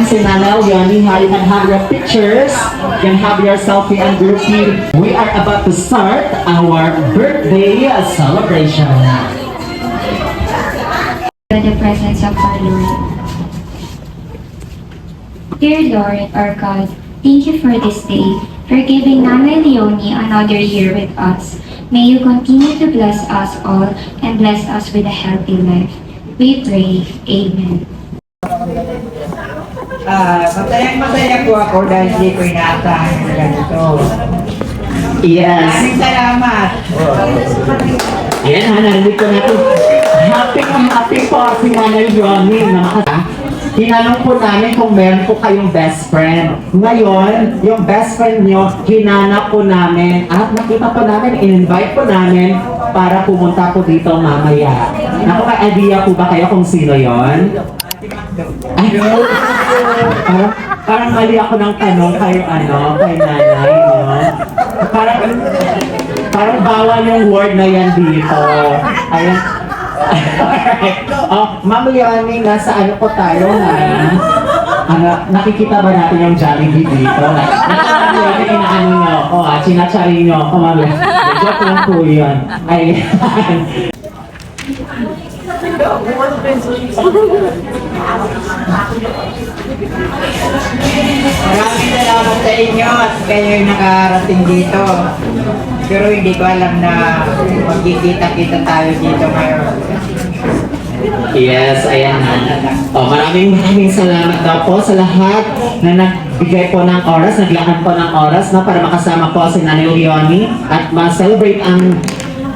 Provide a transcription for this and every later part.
Si Nanay Leonie, you can have your pictures, you can have your selfie and groupie. We are about to start our birthday celebration. The presence of our Lord. Dear Lord, our God, thank you for this day, for giving Nanay Leonie another year with us. May you continue to bless us all and bless us with a healthy life. We pray. Amen. Masaya po ako dahil hindi ko inaasahan na ganito. Yes. Maraming salamat. Ayan ha, narinig ko natin. Happy po si Nanay Leonie. Tinanong po namin kung meron po kayong best friend. Ngayon, yung best friend nyo, hinanap po namin. At nakita po namin, in-invite po namin para pumunta po dito mamaya. Naku, may idea po ba kayo kung sino yon? Ay, parang mali ako ng tanong kay nanay, no? Parang bawal yung word na yan dito. Ayan. Alright. Ma'am Leonie, nasa ano po tayo, ha? Nakikita ba natin yung Jollibee dito? Ma'am Leonie, inaano nyo ako, chinacharin nyo ako, Ma'am Leonie. Joke lang po yun. Ayan. Maraming salamat sa inyo at kayo'y nakarating dito. Pero hindi ko alam na magkikita-kita tayo dito ngayon. Yes, ayan. Maraming salamat daw po sa lahat na nagbigay po ng oras, naglakad po ng oras na para makasama po si Nanay Leonie at ma-celebrate ang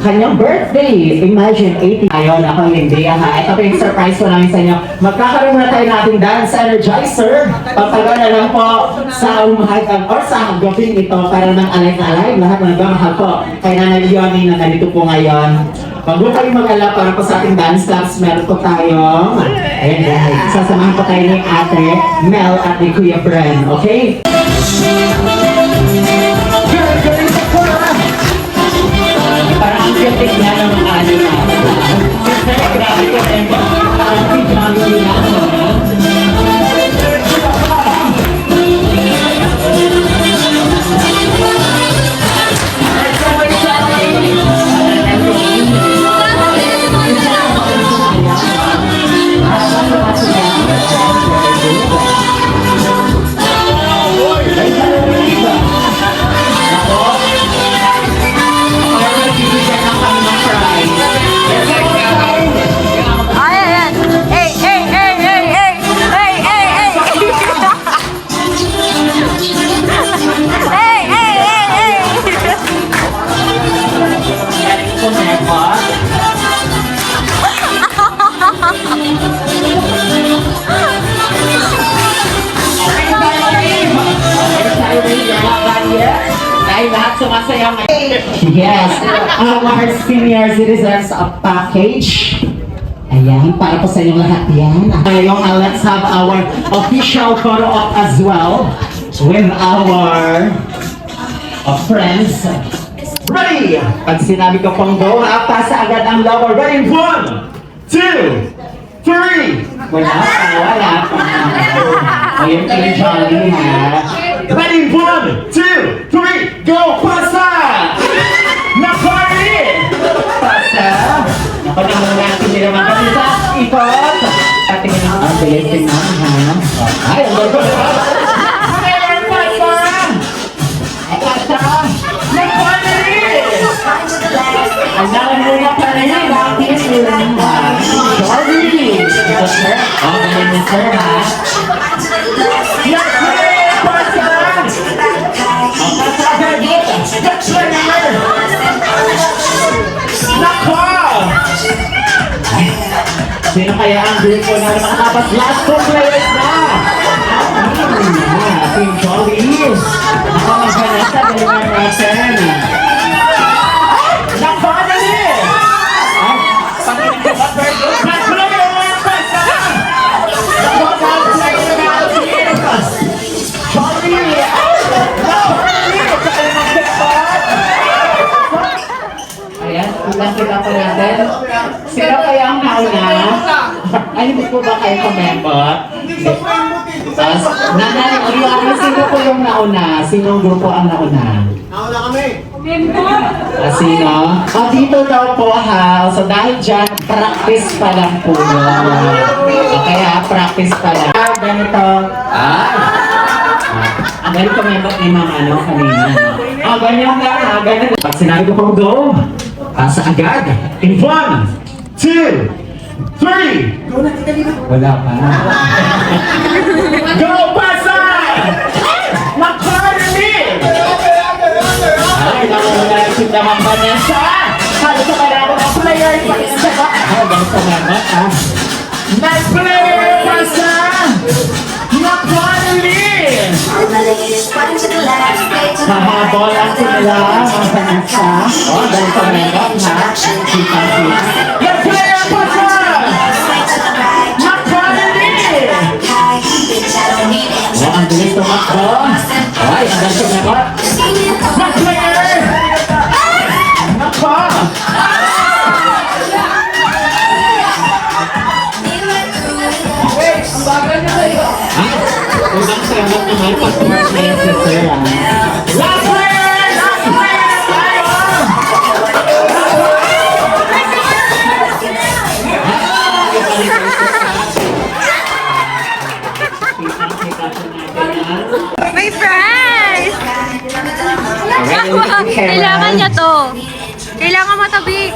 kanyang birthday. Imagine, 80 tayo na ako hindi ha. Ito po yung surprise ko namin sa inyo. Magkakaroon na tayo natin dance energizer. Pagtagal na lang po sa umahagang or sa gawin ito para ng alay-alay. Lahat ng nagmamahal po kay Nanay Leonie na nandito po ngayon. Pag huwag kayong mag-ala para po sa ating dance class, meron po tayong ayan guys, sasamahan po tayo ni Ate Mel at ni Kuya Bren, okay? Parang ang kritik na ng mga ano na. Kasi grabe ko rin ba? Parang si Johnny na. Yes, our senior citizens of package. Ayan, para po sa inyong lahat yan. Ngayon, let's have our official photo op as well with our friends. Ready! Pag sinabi ko pong go, pasa agad ang lower. Ready? 1, 2, 3! Wala pa. Ayun kayo, Johnny, ha? Ready? 1, 2, 3, go! Pasa! Na-party! Pasa! Napanahon natin nila mga kanisa. Ikot! Patingin ang ability naman, ha? Ay, ang gagawin na! Ngayon, pasa! Pasa! Na-party! Andalan muna pa rin yung natin yung Jollibee! Ito, sir. Ganyan niya, sir, ha? Yes, sir! Pasa! Pasa, good! Good, sir! Nako! Sino kaya ang grupo na makakabas? Last 2 players na! Team Jolly. Ako maghanap sa dalawa natin. Nakadali! Ay, pag-ibig at versus last player na yung pesta! Last player na ang team! Jolly! Sa kalimang sepat! Ayan, ulang kita po natin. Sino kaya ang nauna? Ay, hindi po ba kayo kumembot? Nanay, Oriana, sino po yung nauna? Sinong grupo ang nauna? Nauna kami. Sino? Dito daw po ha. So dahil dyan, practice pa lang po yun. Kaya practice pa lang. Ganito. Ang ganito kumembot ni Ma'am ano kanina. Ganyan lang ha. Ganyan. Pag sinabi ko pong go, sa agad. In 1, 2, 3! Wala pa. Go, Pasay! Makarami! Ay, nakulasip naman ba niya sa? Halos sa kailangan ng player pa rin sa ba? Ganito naman, Nice player, Pasay! Makarami! Mahabol ang sila, mga panasa. Ganito naman, ha? Kita-kita. Let's play! Ang bilis tumakbo. Ay, ang galing tumakbo. Back player! Nakpa! Ang bagal na kayo. Unang salamat naman pag tumakbo na si Sir. Last player! Last player na tayo! May prize! Kailangan niya to. Kailangan matabik.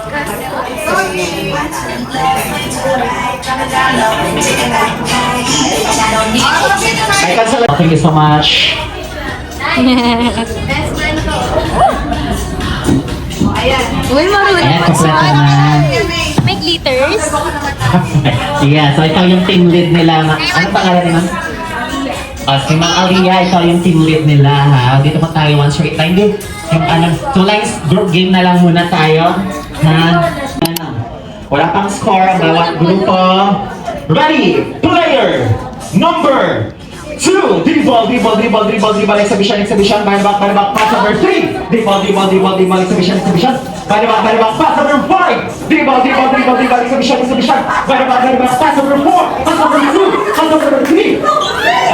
Thank you so much. Uy, marunong Ayan, kompleto na. May glitters. Yeah, so ito yung team lead nila. Ano pangalan ni Ma'am? Si Ma'am Alia, ito yung team lead nila ha. Dito po tayo, one straight line din. Yung two lines, group game na lang muna tayo. Wala pang score ang bawat grupo. Ready, player number 2. Dribble, exhibition, back, pass number 3. Dribble, exhibition. Back, pass number 5. Dribble, exhibition. Back, pass number 4. Pass number 2. Pass number 3.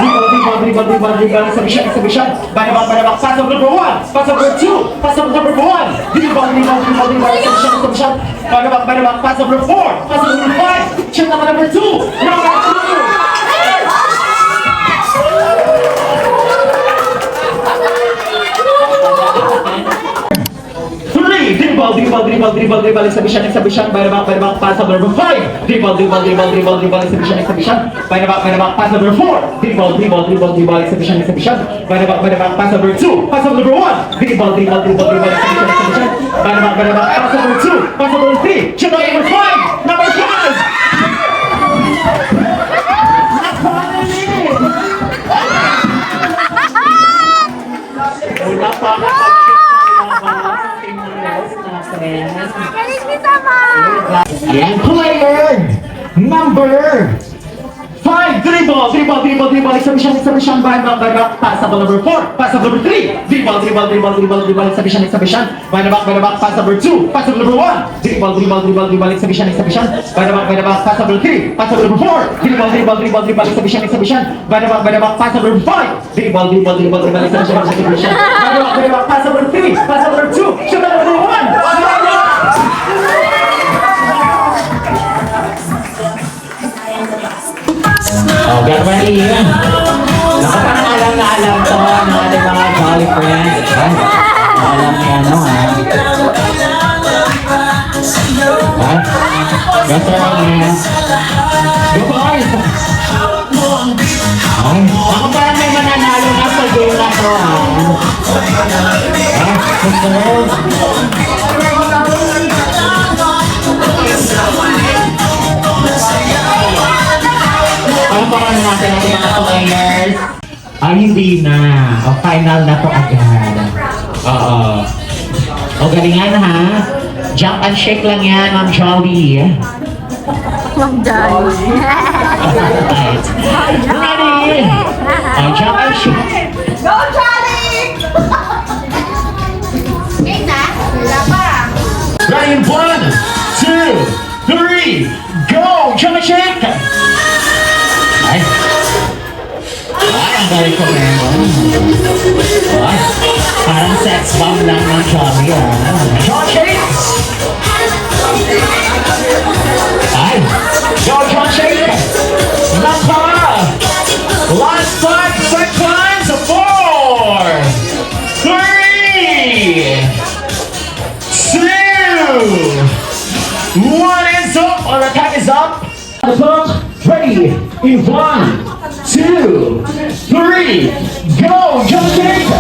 Dribble, exhibition. Back, pass number 1. Pass number 2. Pass number 1. Dribble, exhibition. Back, pass number 4. Pass number 5. Shoot number 2. Number 2. Dribble, exhibition, back, pass number 5. Dribble, exhibition, back, pass number 4. Dribble, exhibition, back, pass number 2. Pass number 1. Dribble, exhibition, back, pass number 2. Pass number 3. Shoot number 5. Number 5. Wala pa Galing ni Sama! Ayan, player number 5. Dribble, exhibition, back, pass number 4. Pass number 3. Dribble, exhibition, back, pass number 2. Pass number 1. Dribble, exhibition, back, pass number 3. Pass number 4. Dribble, exhibition, back, pass number 5. Dribble, exhibition, back, pass number 3. Pass number 2. Shoot number 1. Oh, Garmani yan. Naku, parang alam na alam to ng ating mga jolly friends. Ay, alam niya, no, ha? Ha? Ganto lang yan. Good boys! Ay, naku, parang may mananalo na sa game na to, ha? Gusto mo? natin ang mga players. Ay, hindi na. O, final na to agad. Oo. O, galingan ha. Jump and shake lang yan, Ma'am Jolly. Ma'am Jolly. Right. Ready? O, jump and shake. Go, Charlie! Game na? Wala pa. Ready in 1, 2, 3, go! Jump and shake! Ay. Ay, ang galing ko ngayon. Ay, parang sex bomb lang ng Johnny, ah. Jump and shake! Ay, go, jump and shake! Napa! Last 5 seconds! 4, 3, 2, 1 is up! Our attack is up! The clock, ready, in 1, 2, 3, go! Jump shake!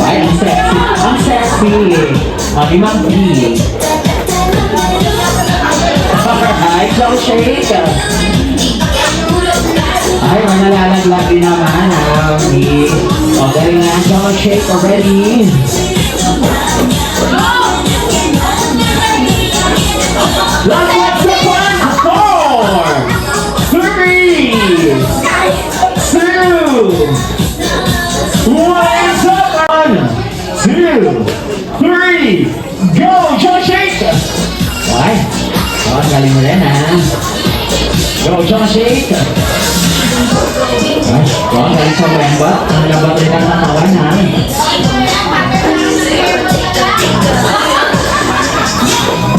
Ay, ang sexy! Ang sexy! Mami Ma'am P. Ay, jump shake! Ay, manalalaglag din naman, Mami. O, galing na, jump shake already. Last 1 second! 4, 3, 2, 1 is up! 1, 2, 3, go! Jump shake! Ay, oh, galing mo rin ha. Go, jump shake! Ay, oh, galing sa lembot. Ang lembot rin ang katawan ha.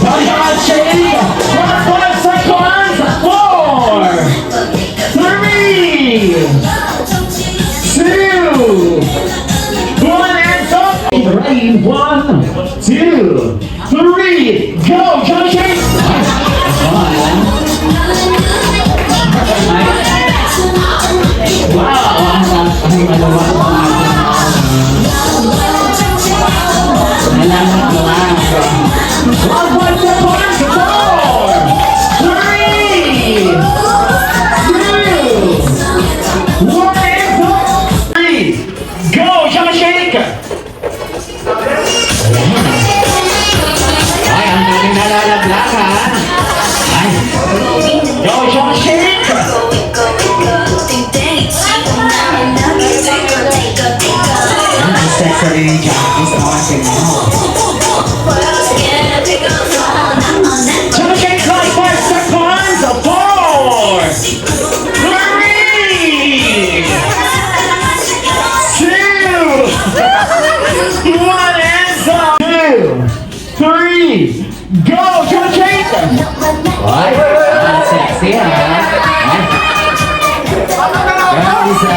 Jump shake! 5 seconds! 4, 3, 2, 1 and up! Ready, 1, 2, 3, go! Jump shake! Wow! Ang malawa ko ang nalaman ko lang. 1 seconds! 4, 3, 2, 1 and up! 3, go! Jump shake! Ay, ang daming nalalaglag ha. Ay, go! Jump shake! Ang accessory ni Jackie sa ating mo. Jump shake like 5 seconds! 4, 3, 2, 1 and up! 2, 3, go! Jump shake! Ay, ang sexy ha. Ay. Yan, isa.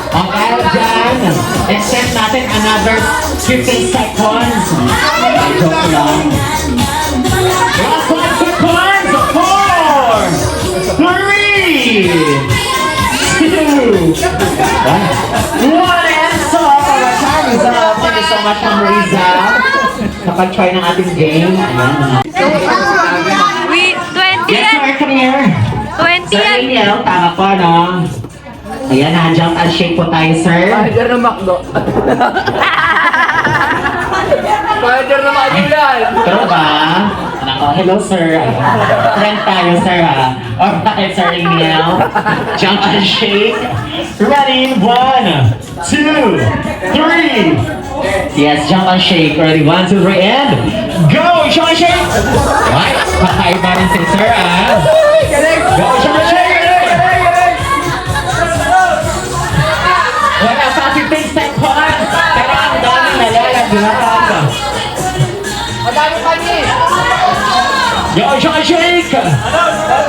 Ang araw dyan, extend natin another 15 seconds. Ay, joke lang. Last 5 seconds! 4, 3, 2, 1, and so, our time is up. Thank you so much, Ma'am Riza. Kapag-try ng ating game. Ayan. We, 20 Yes, yan. sir, come here. 20 Sir yan. Emil, tama po, no? Ayan, na-jump and shake po tayo, sir. Spider na McDo. Spider na McDo. True ba? Nako, hello, sir. Friend tayo, sir, ha? Alright, sir Emil. Jump and shake. Ready? 1, 2, 3. Yes, jump and shake. Ready? 1, 2, 3, and go! Jump and shake! Right, kakaiba rin si sir, ha? Go, jump and shake! Wala pa 15 seconds! Pero ang daming nalalaglag. Madami pa niya. Go, jump and shake! Pero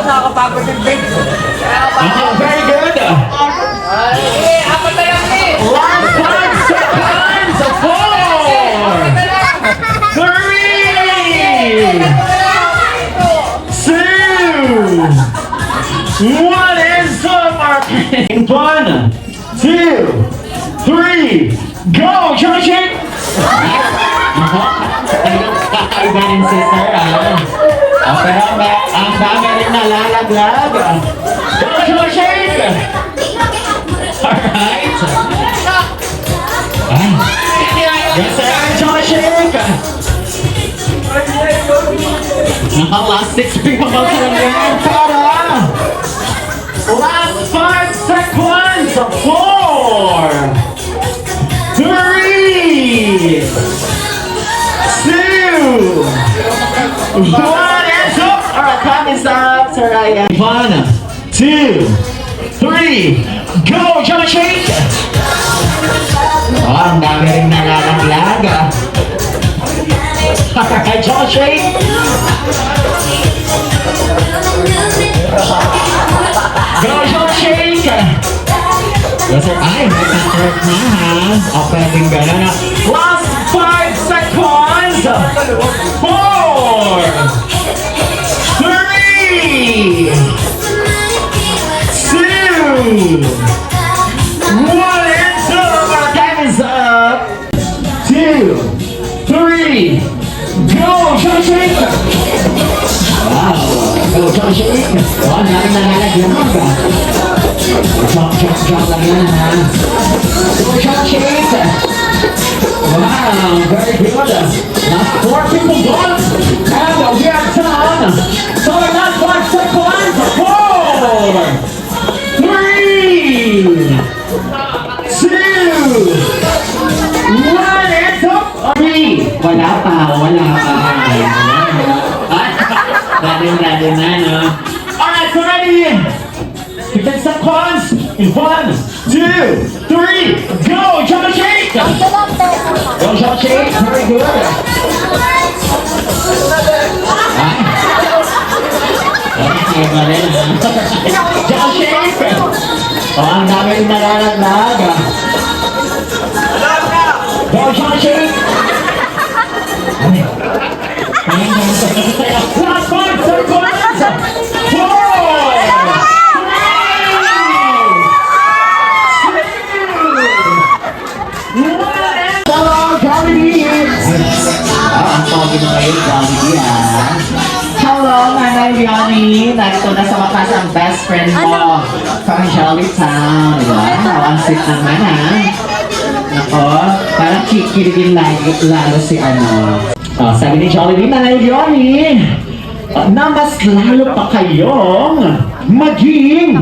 nakakapagod yung big. Okay, very good! Ay, apat na lang ni. Last 5 seconds! 4, 3, 2, 1 and summer! 1, 2, 3, go! Jump and shake! kakaiba rin si Sir, pero ang dami rin nalalaglag. Joshua Shake! Alright. Yes, sir, Joshua Shake! Last 6 people sa lang para last 5 seconds. 4 3 2 1 and up. Alright, time is up, Sir Ryan. 1 2 3 go, Joshua Shake! Oh, ang dami rin nalalaglag. Alright, Joshua Shake! Go, Joshua Shake! Yes, sir. Ay, may ka-third na, ha? O, pwedeng gano'n na. Last 5 seconds! 4 3 2 1 and so our time is up. 2 3 go, Joshua Shake! Wow! Go, Joshua Shake! Oh, ang dami nalalagyan ka. Drop lang yan, ha? Go, Joshua Shake! Wow! Very good! Last 4 people gone! And we are done! So last 5 seconds! 4 3 2 1 and up! Wala pa. Lalo na, no? Alright, so ready? 15 seconds. In 1, 2, 3, go! Joshua Shake! Go, Joshua Shake! Very good! Okay, mali na. Joshua Shake! Oh, ang dami rin nalalaglag. Go, Joshua Shake! Last 5 seconds! 4 Hello, Nanay Leonie. Narito na sa wakas ang best friend mo from Jolly Town. Wow, ang sweet naman, ha? Nako, parang kikiligin lalo si sabi ni Jollibee, Nanay Leonie, na mas lalo pa kayong maging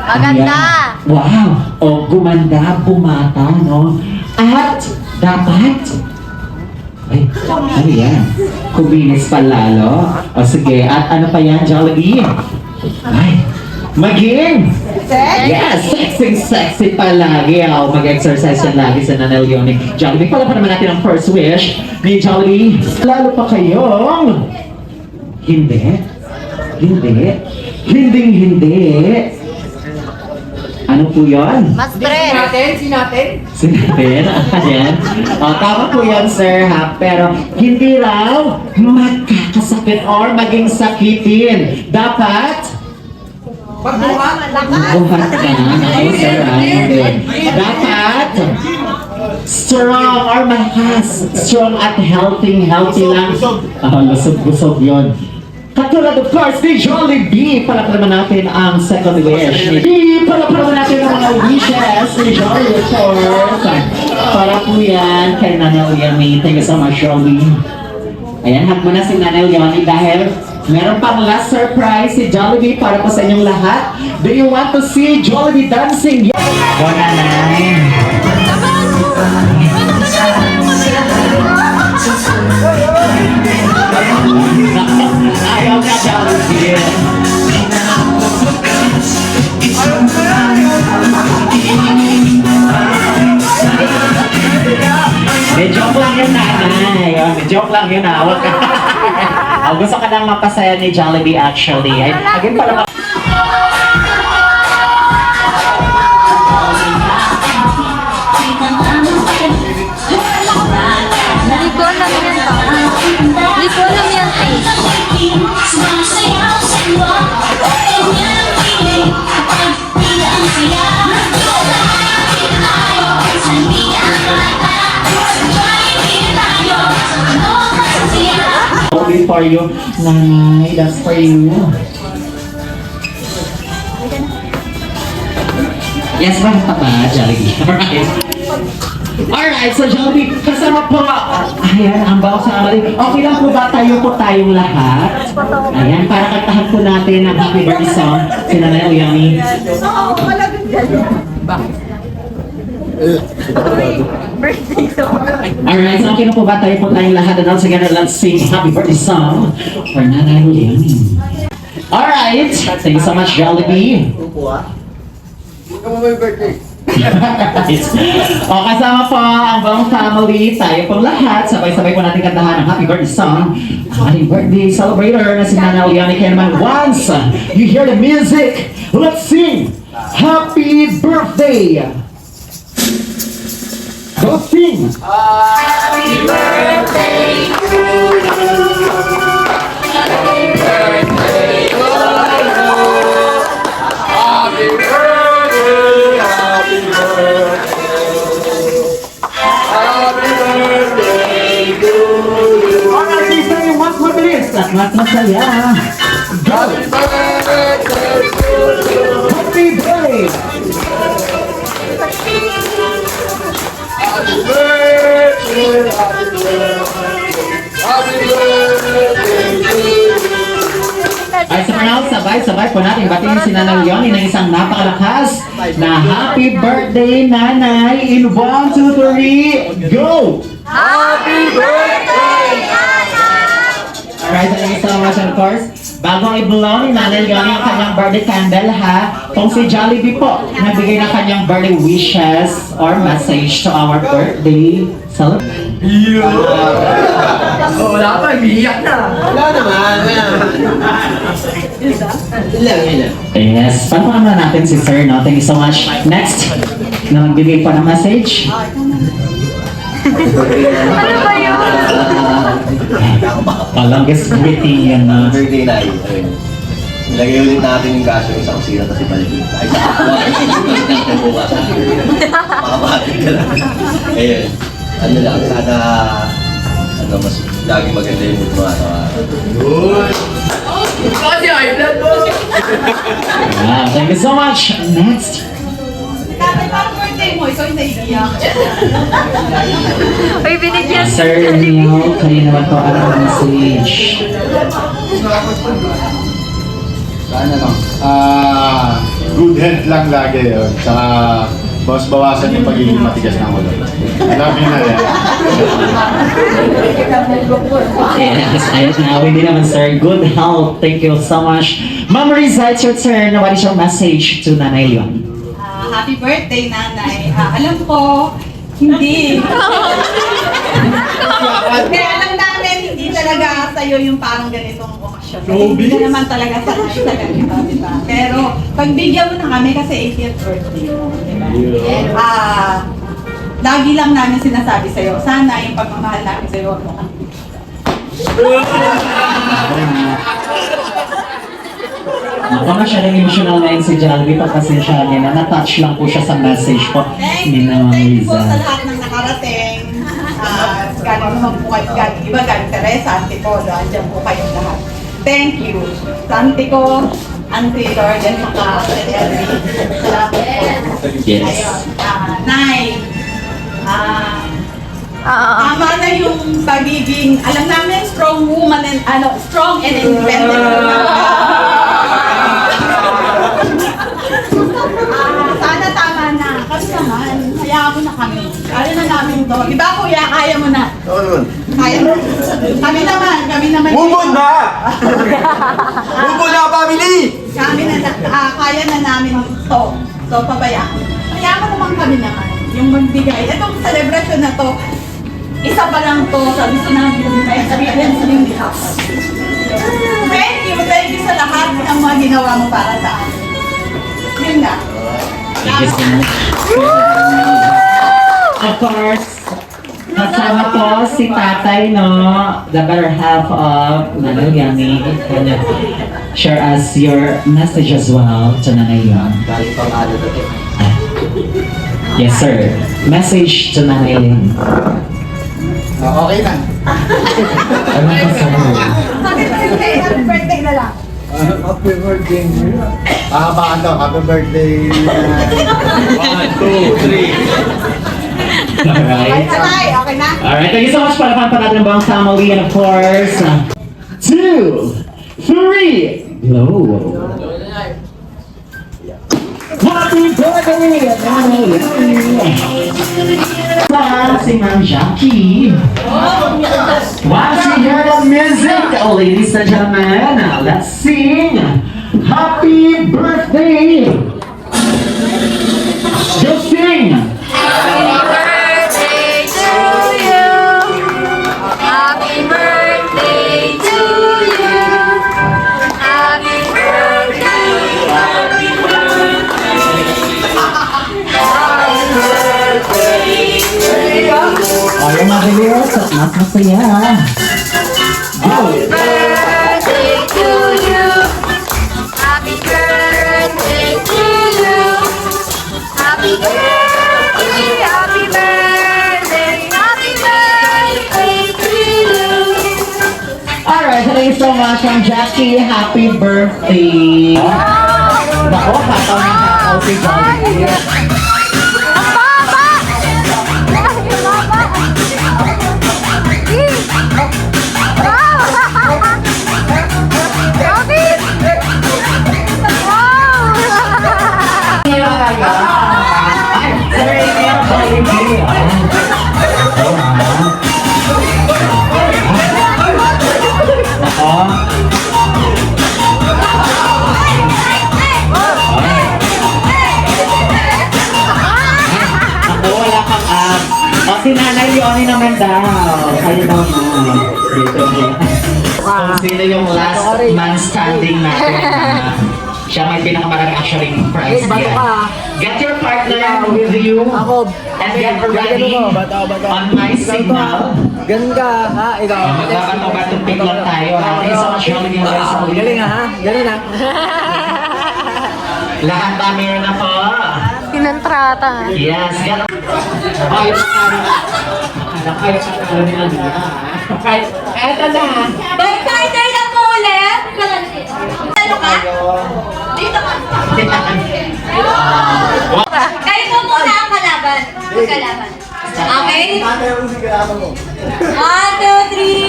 Maganda. Ayan. Wow! O, gumanda, bumata, no? At, dapat, ay, ano yan? Kuminis pa lalo. O, sige. At ano pa yan, Jollibee? Ay, maging! Yes! Sexy palagi. O, mag-exercise yan lagi sa Nanay Leonie. Jollibee, pala pa naman natin ang first wish ni Jollibee. Lalo pa kayong... Hindi. Ano po yun? Mas bread. Sinatin? Sinabi na yan. Tama po yan, sir, ha? Pero hindi raw magkakasakit or maging sakitin. Dapat buhat ka na. Ako, sir, ha? Hindi. Dapat strong or malakas. Strong at healthy lang. Lusog-busog yun. Katulad of course ni Jollibee, palapalaman natin ang second wish ni palapalaman natin ang mga wishes ni Jollibee, of course. Para po yan kay Nanay Leonie. Thank you so much, Jollibee. Ayan, hug mo na si Nanay Leonie dahil meron pang last surprise si Jollibee para po sa inyong lahat. Do you want to see Jollibee dancing? Go, Nanay. Ayaw na Jollibee. May joke lang yun, Nanay. May joke lang yun, Huwag ka. Gusto ka nang mapasaya ni Jollibee actually. Again pala Hindi ko alam yan ba? Hindi ko alam yan. Tayo, Jollibee for you. Nanay, that's for you. Yes, bakit pa ba, Jollibee? Alright, so Jollibee, kasama po. Ayan, ang bawang sa amali. Okay lang po ba tayo po tayong lahat? Ayan, para kantahan po natin ang happy birthday song. Si Nanay Uyami. Alright, so okay na po ba tayo po tayong lahat? And once again, let's sing happy birthday song for Nanay Uyami. Alright, thank you so much, Jollibee. O, kasama po ang buong family, tayo pong lahat, sabay-sabay po natin kantahan ang happy birthday song. Happy birthday celebrator na si Nanay Uyami. Kaya naman, once you hear the music, let's sing happy birthday! Go sing! Alright, please tell me once more please. At mas masaya. Go! Happy birthday! Ay, sa now, sabay-sabay po natin batiin si Nanay Uyami ng isang napakalakas na happy birthday, Nanay! In 1, 2, 3, go! Alright, thank you so much, and of course, bagong i-blow ni Nanay Uyami ang kanyang birthday candle, ha? Kung si Jollibee po, nagbigay ng kanyang birthday wishes or message to our birthday celebration. Wala pa, iiyak na. Yes, paano naman natin si Sir, no? Thank you so much. Next, na magbigay pa ng message. Ano ba yun? Longest greeting yan na. Birthday na yun. Ilagay ulit natin yung kaso yung isang sira kasi balik. Ay, sa ako. Natin bukas. Makabahatid ka lang. Ayun. Ano lang, sana mas laging maganda yung mood mo araw-araw. Kasi high blood mo. Wow, thank you so much. Next. Tatay, parang birthday mo, ikaw yung naiiyak. Uy, binigyan si Sir Jollibee. Neil, kayo naman po ang message. Sana lang. Good health lang lagi yun. Tsaka, mas bawasan yung pagiging matigas ng ulo. Alam niyo na yan. Yes, ayos na. Hindi naman, sir. Good health. Thank you so much. Ma'am Riza, it's your turn. What is your message to Nanay Uyami? Happy birthday, Nanay. Alam ko, hindi. Hindi, alam namin, hindi talaga sa'yo yung parang ganitong okasyon. Kasi hindi ka naman talaga sanay sa ganito, di ba? Pero, pagbigyan mo na kami kasi 80th birthday mo, di ba? Lagi lang namin sinasabi sa'yo, sana yung pagmamahal namin sa'yo, Ako masyadong emotional na yun si Jollibee. Pagpasensya niya na na-touch lang po siya sa message po ni Ma'am Thank you po Riza. sa lahat ng nakarating. Galing naman po kayo, galing iba, galing Teresa, Auntie Polo, andyan po kayong lahat. Thank you. Sa Auntie ko, Auntie Lord, at saka Auntie Elvie. Salamat po. Yes. Ayun. Nay, tama na yung pagiging, alam namin, strong woman and, strong and independent woman. Sana tama na. Kami naman, hayaan mo na kami. Kaya na namin to. Di ba kuya, kaya mo na? Oo naman. Kaya mo. Kami naman. Move na! Move na, family! Kami na, kaya na namin to. So, pabayaan. Hayaan mo naman kami naman. Yung magbigay. Itong celebration na to, isa pa lang to sa gusto namin ma-experience yung lahat. Thank you sa lahat ng mga ginawa mo para sa amin. Yun na. Thank you so much. Of course, kasama po si tatay, no? The better half of Nanay Uyami. Can you share us your message as well to Nanay Uyami? Galing pang ano na ito. Yes, sir. Message to Nanay Uyami. Okay na. Ano pa sa Happy birthday na lang. Happy birthday. Baka daw, happy birthday. 1, 2, 3. Alright. Tatay, okay na? Alright, thank you so much. Palapan pa natin ang buong family and of course, 2, 3, blow. Happy birthday! Si Ma'am Jackie. Once you hear the music, ladies and gentlemen, let's sing Happy Birthday! Just sing! Happy birthday to you. Happy birthday to you. Happy birthday. Happy birthday. Happy birthday to you. O, yung mabilis at mas masaya. Go! Birthday to you. Happy birthday to you. Happy birthday. Happy birthday. Happy birthday to you. Alright, thank you so much, Ma'am Jackie. Happy birthday! Nako, hataw na hataw si Johnny. Ang baba! Ang baba! Wow! Grabe! Wow! Ay, sorry, Nako. Ako, wala kang O, si Nanay Leonie naman daw. Kayo daw na. Dito niya. Kung sino yung last man standing natin. Siya may pinakamaraming actually prize yan. Get your partner with you. And get ready on my signal. Ganun ka, ha? Ikaw. Magbabato-bato pick lang tayo. Ha? Thank you so much for joining us sa ulit. Galing ha? Galing ha? Lahat ba meron na po? Pinantrata. Yes, get Ayaw sa kanila. Ayaw sa kanila nila. Eto na. Birthday na po ulit. Ano ka? Dito ka. Kayo po muna ang kalaban. Magkalaban. Okay? 1, 2,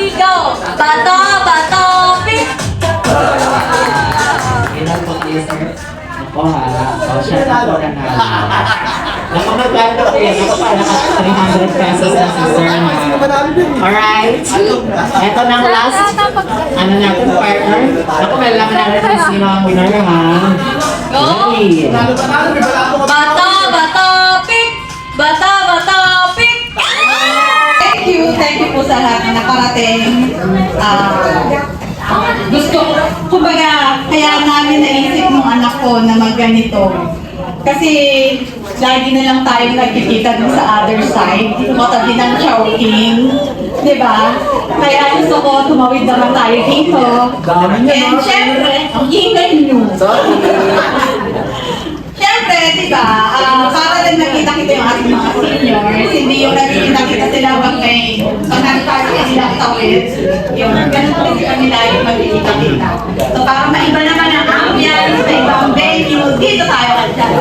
3, go! Bato, bato, pick! Ilan po kayo, sir? Ako ha. O, siya na po na nga. Naku, magkano po yan. Ako pa, naka 300 pesos na si sir. Alright. Ito na ang last. Ano natin, partner? Ako, may laman natin kung sino ang winner ha. Go! Ready? Bato, bato, pick! Bato, bato, pick! Thank you po sa lahat na nakarating. Gusto, kumbaga, kaya namin naisip ng anak ko na magganito. Kasi lagi na lang tayo nagkikita dun sa other side, matabi ng Chowking, di ba? Kaya gusto ko tumawid naman tayo dito. And syempre, ang ingay nyo. Siyempre, di ba, para lang nakita-kita yung ating mga seniors, hindi yung nakikita-kita sila pag may pag-nagpapit silang tawid, yung ganun po sa kanila yung magkikita-kita. So, para maiba naman ang ambience sa ibang venue, dito tayo dyan.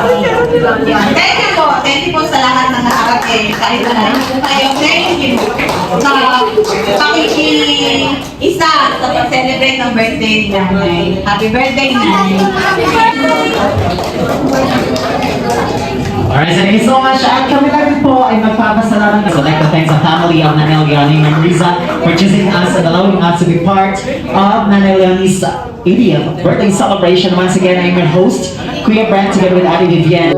Thank you po sa lahat ng nakarating, kahit na rin po tayo. Thank you sa pakiki-isa sa pag-celebrate ng birthday ni Nanay. Happy birthday, Nanay! Alright, so thank you so much. At kami na rin po ay magpapasalamat. So like to thank the family of Nanay Leonie and Marisa for choosing us and allowing us to be part of Nanay Leonie's 80th birthday celebration. Once again, I'm your host, Kuya Brent, together with Ate Vivian.